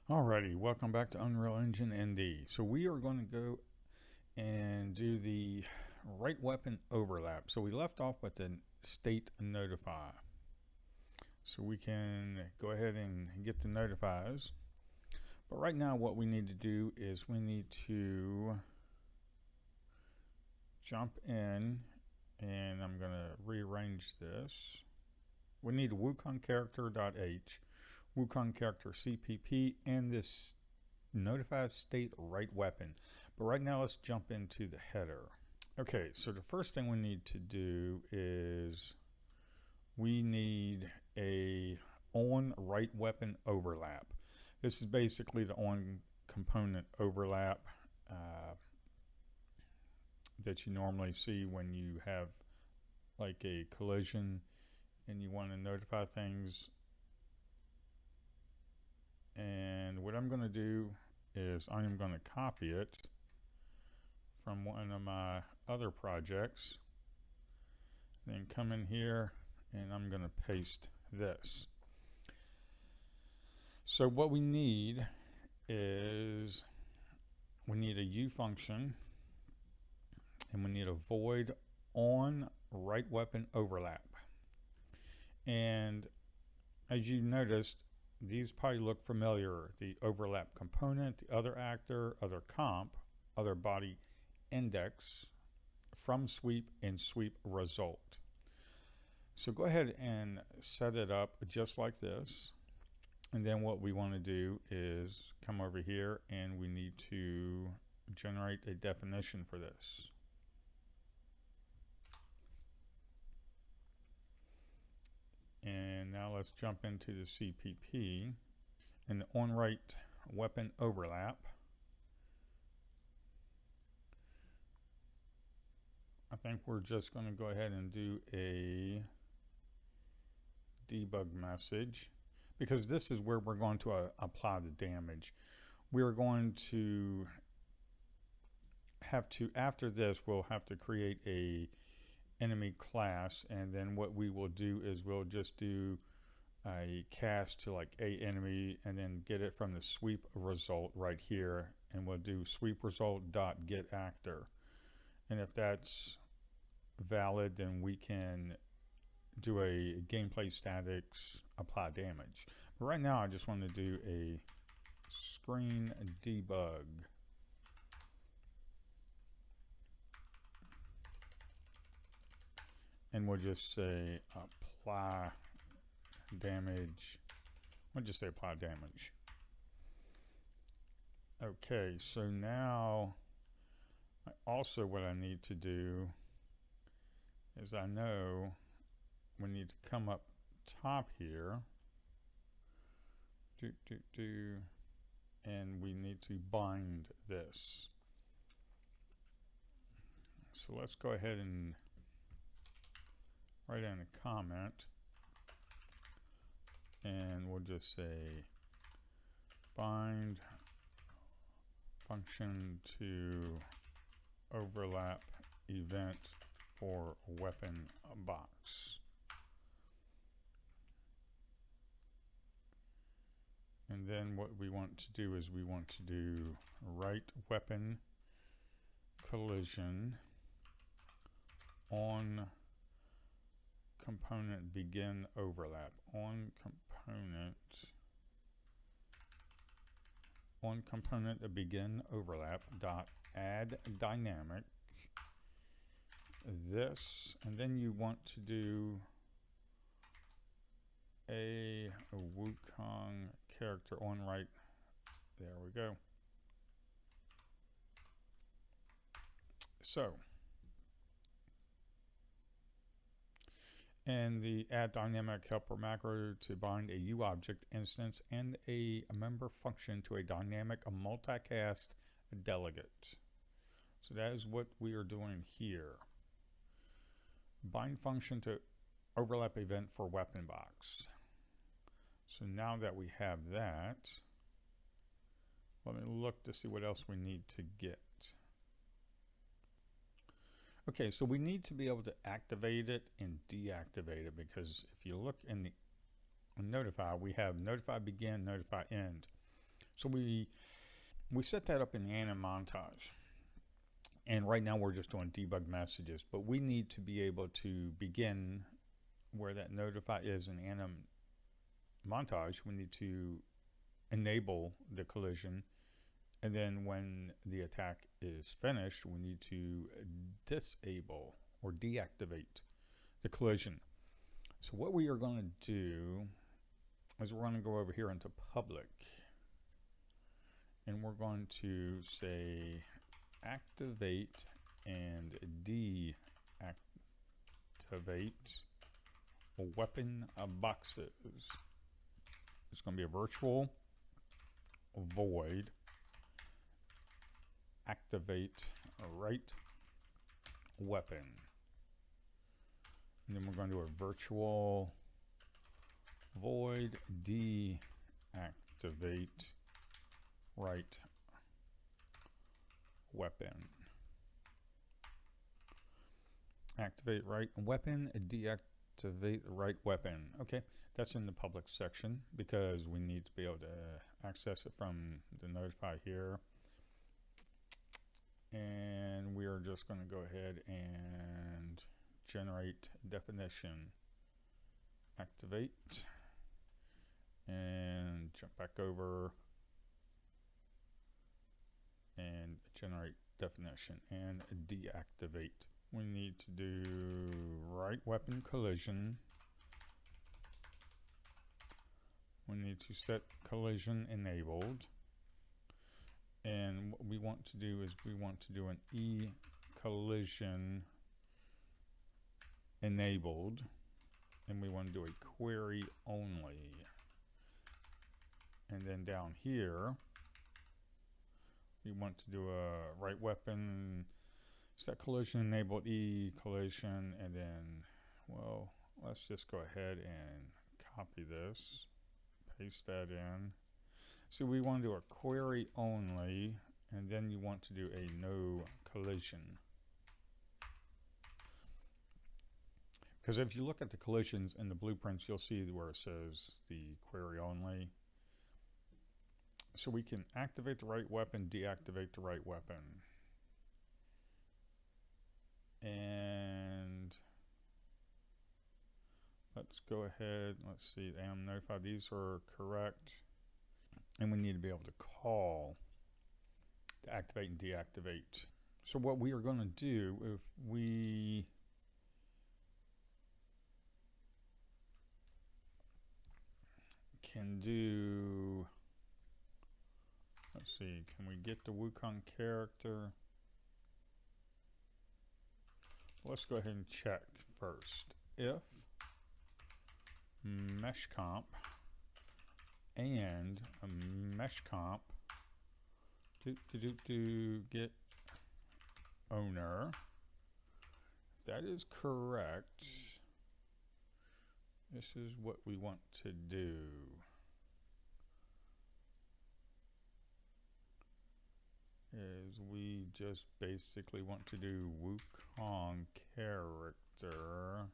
Alrighty, welcome back to Unreal Engine ND. So we are going to go and do the right weapon overlap. So we left off with the state notify. So we can go ahead and get the notifies. But right now what we need to do is we need to jump in, and I'm going to rearrange this. We need wukong character.h, wukong character CPP, and this notify state right weapon. But right now let's jump into the header. Okay, so the first thing we need to do is we need a on right weapon overlap. This is basically the on component overlap that you normally see when you have like a collision and you want to notify things. And what I'm going to do is I am going to copy it from one of my other projects, then come in here and I'm going to paste this. So what we need is we need a U function, and we need a void on right weapon overlap. And as you noticed, these probably look familiar. The overlap component, the other actor, other comp, other body index, from sweep, and sweep result. So go ahead and set it up just like this. And then what we want to do is come over here and we need to generate a definition for this. And now let's jump into the CPP and the on right weapon overlap. I think we're just going to go ahead and do a debug message, because this is where we're going to apply the damage. We're going to have to, after this, we'll have to create a enemy class, and then what we will do is we'll just do a cast to like a enemy and then get it from the sweep result right here, and we'll do sweep result dot get actor, and if that's valid then we can do a gameplay statics apply damage. But right now I just want to do a screen debug. And we'll just say apply damage. We'll just say apply damage. Okay, so now also what I need to do is I know we need to come up top here, and we need to bind this. So let's go ahead and write in a comment, and we'll just say bind function to overlap event for weapon box. And then what we want to do is we want to do right weapon collision on component begin overlap, on component begin overlap dot add dynamic this, and then you want to do a wukong character on right. There we go. So, and the add dynamic helper macro to bind a UObject instance and a member function to a dynamic multicast delegate. So that is what we are doing here. Bind function to overlap event for weapon box. So now that we have that, let me look to see what else we need to get. Okay, so we need to be able to activate it and deactivate it, because if you look in the notify, we have notify begin, notify end. So we set that up in the anim montage. And right now we're just doing debug messages, but we need to be able to begin where that notify is in anim montage. We need to enable the collision, and then when the attack is finished, we need to disable or deactivate the collision. So what we are going to do is we're going to go over here into public, and we're going to say activate and deactivate weapon boxes. It's going to be a virtual void activate right weapon. And then we're going to do a virtual void deactivate right weapon. Activate right weapon, deactivate right weapon. Okay, that's in the public section because we need to be able to access it from the notify here. And we are just going to go ahead and generate definition. Activate and jump back over and generate definition and deactivate. We need to do right weapon collision. We need to set collision enabled. And what we want to do is we want to do an e-collision enabled. And we want to do a query only. And then down here, we want to do a right weapon, set collision enabled e-collision, and then, well, let's just go ahead and copy this, paste that in. So we want to do a query only, and then you want to do a no collision. Because if you look at the collisions in the blueprints, you'll see where it says the query only. So we can activate the right weapon, deactivate the right weapon. And let's go ahead, let's see, anim notify, these are correct. And we need to be able to call to activate and deactivate. So what we are going to do, if we can do, let's see, can we get the Wukong character? Let's go ahead and check first. If mesh comp and a mesh comp get owner, if that is correct, this is what we want to do. Is we just basically want to do Wukong character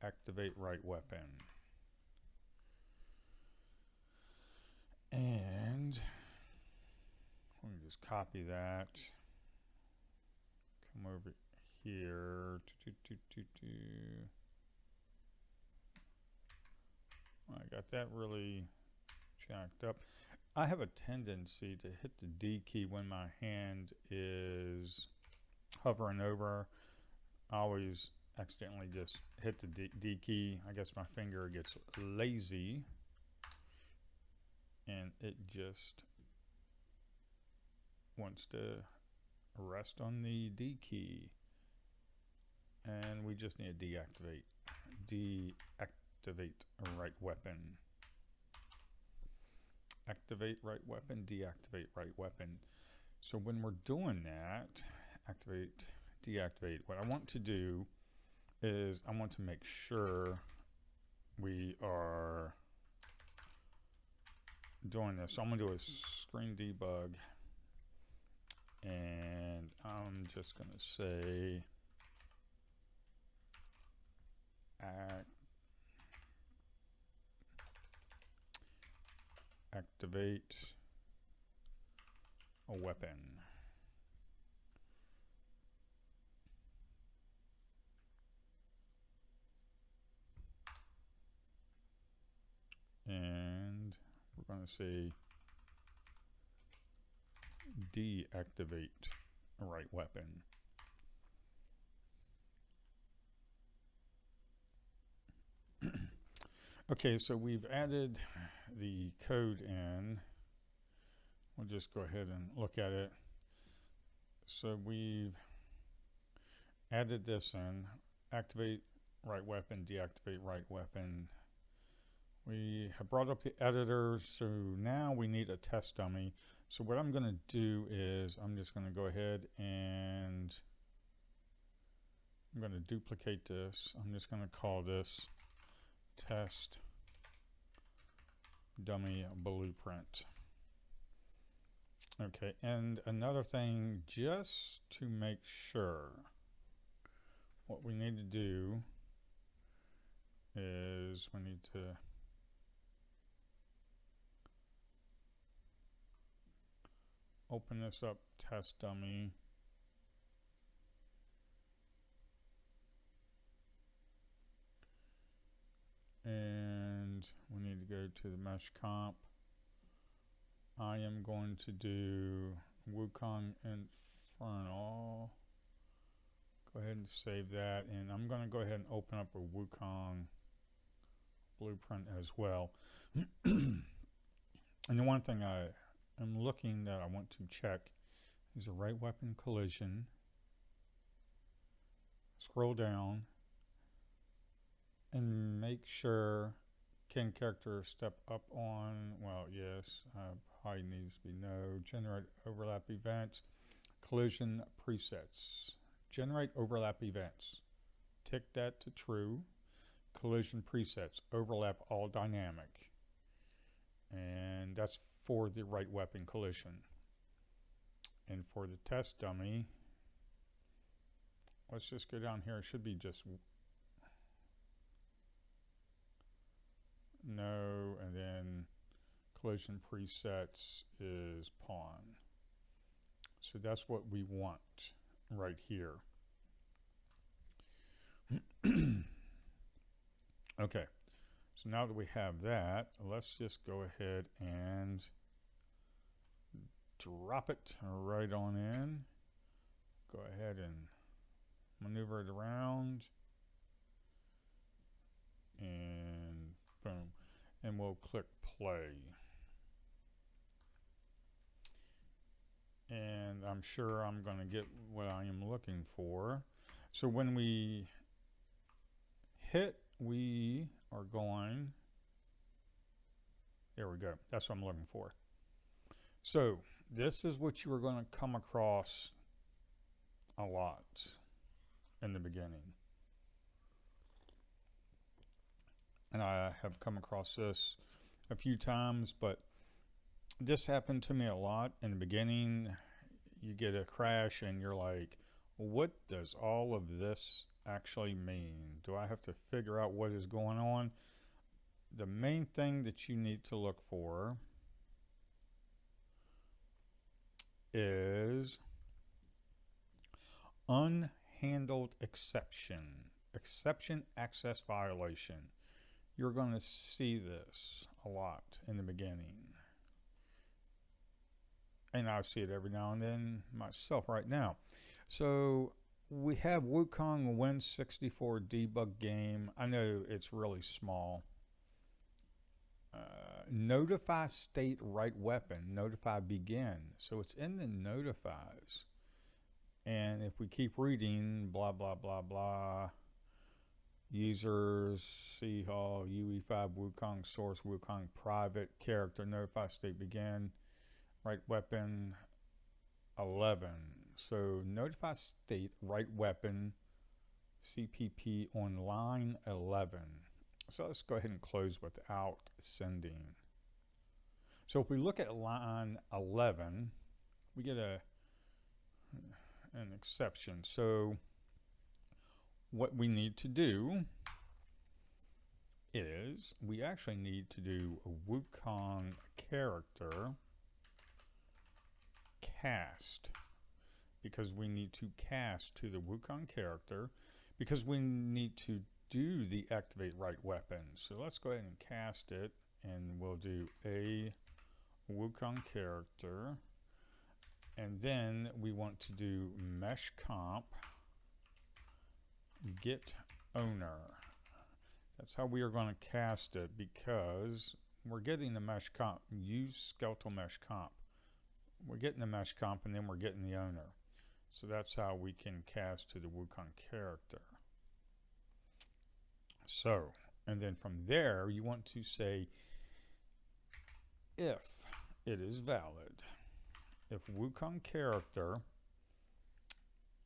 activate right weapon. And let me just copy that. Come over here. I got that really jacked up. I have a tendency to hit the D key when my hand is hovering over. I always accidentally just hit the D key. I guess my finger gets lazy and it just wants to rest on the D key. And we just need to deactivate. Deactivate right weapon. Activate right weapon, deactivate right weapon. So when we're doing that, activate, deactivate, what I want to do is I want to make sure we are doing this. So I'm going to do a screen debug, and I'm just going to say activate a weapon. And we're going to say deactivate a right weapon. Okay, so we've added the code in. We'll just go ahead and look at it. So we've added this in, activate right weapon, deactivate right weapon. We have brought up the editor, so now we need a test dummy. So what I'm going to do is I'm just going to go ahead and I'm going to duplicate this. I'm just going to call this test dummy blueprint. Okay, and another thing, just to make sure, what we need to do is we need to open this up, test dummy. And we need to go to the mesh comp. I am going to do Wukong Infernal. Go ahead and save that. And I'm going to go ahead and open up a Wukong blueprint as well. And the one thing I am looking that I want to check is a right weapon collision. Scroll down and make sure can character step up on, well, yes, probably needs to be no. Generate overlap events, collision presets. Generate overlap events. Tick that to true. Collision presets, overlap all dynamic. And that's for the right weapon collision. And for the test dummy, let's just go down here. It should be just no, and then collision presets is pawn. So that's what we want right here. Okay, so now that we have that, let's just go ahead and drop it right on in. Go ahead and maneuver it around. And boom. And we'll click play. And I'm sure I'm going to get what I am looking for. So when we hit, we are going, there we go. That's what I'm looking for. So this is what you are going to come across a lot in the beginning. And I have come across this a few times, but this happened to me a lot in the beginning. You get a crash and you're like, what does all of this actually mean? Do I have to figure out what is going on? The main thing that you need to look for is unhandled exception, exception access violation. You're going to see this a lot in the beginning. And I see it every now and then myself right now. So we have Wukong Win64 debug game. I know it's really small. Notify state right weapon, notify begin. So it's in the notifies. And if we keep reading, blah, blah, blah, blah. Users, C Hall, UE5, Wukong source, Wukong private, character, notify state begin, right weapon 11. So notify state, right weapon, CPP on line 11. So let's go ahead and close without sending. So if we look at line 11, we get an exception. So what we need to do is we actually need to do a Wukong character cast, because we need to cast to the Wukong character, because we need to do the activate right weapon. So let's go ahead and cast it, and we'll do a Wukong character, and then we want to do mesh comp get owner. That's how we are going to cast it, because we're getting the mesh comp. Use skeletal mesh comp. We're getting the mesh comp, and then we're getting the owner. So that's how we can cast to the Wukong character. So, and then from there, you want to say if it is valid. If Wukong character,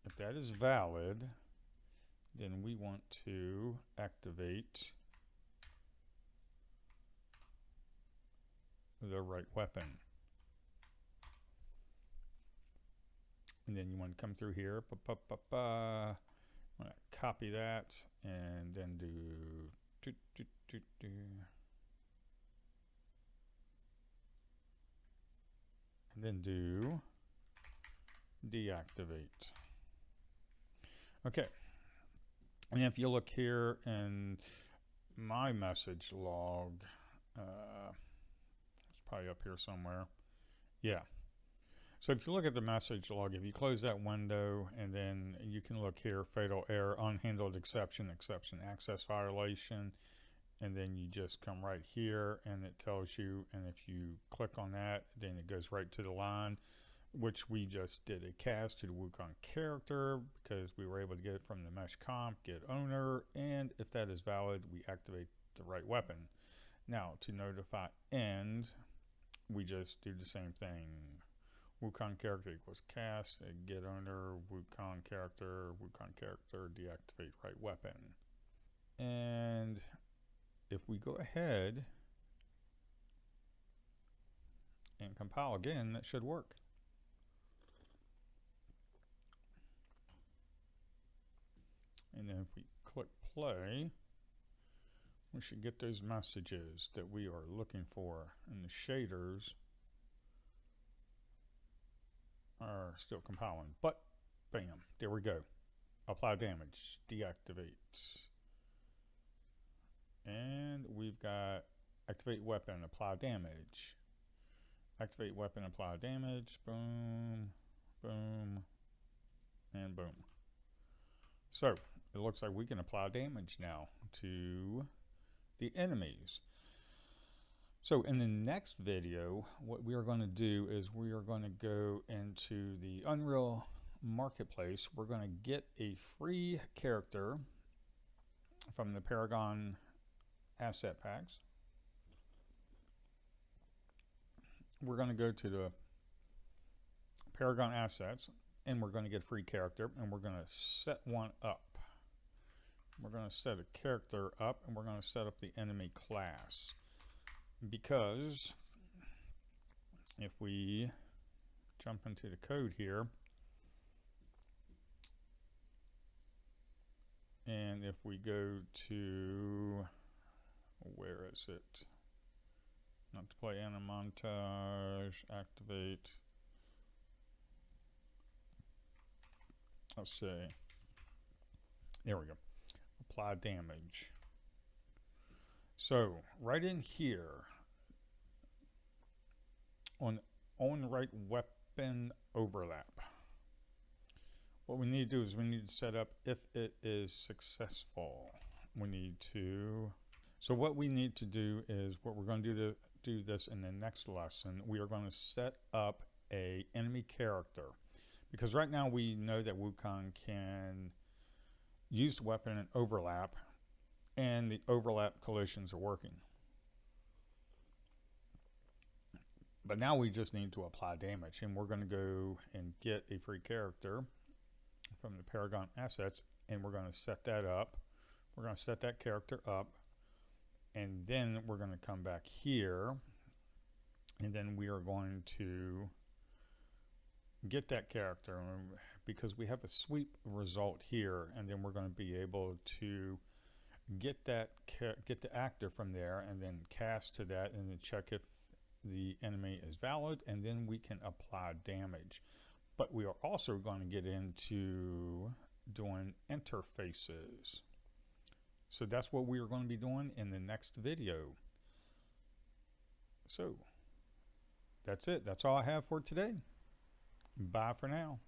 if that is valid, then we want to activate the right weapon. And then you want to come through here, want to copy that, and then do deactivate. Okay. And if you look here in my message log, it's probably up here somewhere. Yeah. So if you look at the message log, if you close that window, and then you can look here, fatal error, unhandled exception, exception access violation, and then you just come right here and it tells you, and if you click on that, then it goes right to the line, which we just did a cast to the Wukong character because we were able to get it from the mesh comp, get owner, and if that is valid, we activate the right weapon. Now to notify end, we just do the same thing. Wukong character equals cast, get owner, Wukong character, deactivate right weapon. And if we go ahead and compile again, that should work. And then if we click play, we should get those messages that we are looking for, and the shaders are still compiling, but bam, there we go. Apply damage, deactivate. And we've got activate weapon, apply damage. Activate weapon, apply damage, boom, boom, and boom. So it looks like we can apply damage now to the enemies. So in the next video, what we are going to do is we are going to go into the Unreal Marketplace. We're going to get a free character from the Paragon asset packs. We're going to go to the Paragon assets, and we're going to get a free character, and we're going to set one up. We're going to set a character up, and we're going to set up the enemy class. Because if we jump into the code here, and if we go to, where is it? Not to play in a montage, activate. Let's see. There we go. Apply damage. So right in here, on right weapon overlap, what we need to do is we need to set up if it is successful. We need to, so what we need to do is, what we're going to do this in the next lesson, we are going to set up a enemy character, because right now we know that Wukong can use the weapon and overlap, and the overlap collisions are working. But now we just need to apply damage, and we're going to go and get a free character from the Paragon assets, and we're going to set that up. We're going to set that character up, and then we're going to come back here, and then we are going to get that character, because we have a sweep result here, and then we're going to be able to get the actor from there, and then cast to that, and then check if the enemy is valid, and then we can apply damage. But we are also going to get into doing interfaces. So that's what we are going to be doing in the next video. So that's it. That's all I have for today. Bye for now.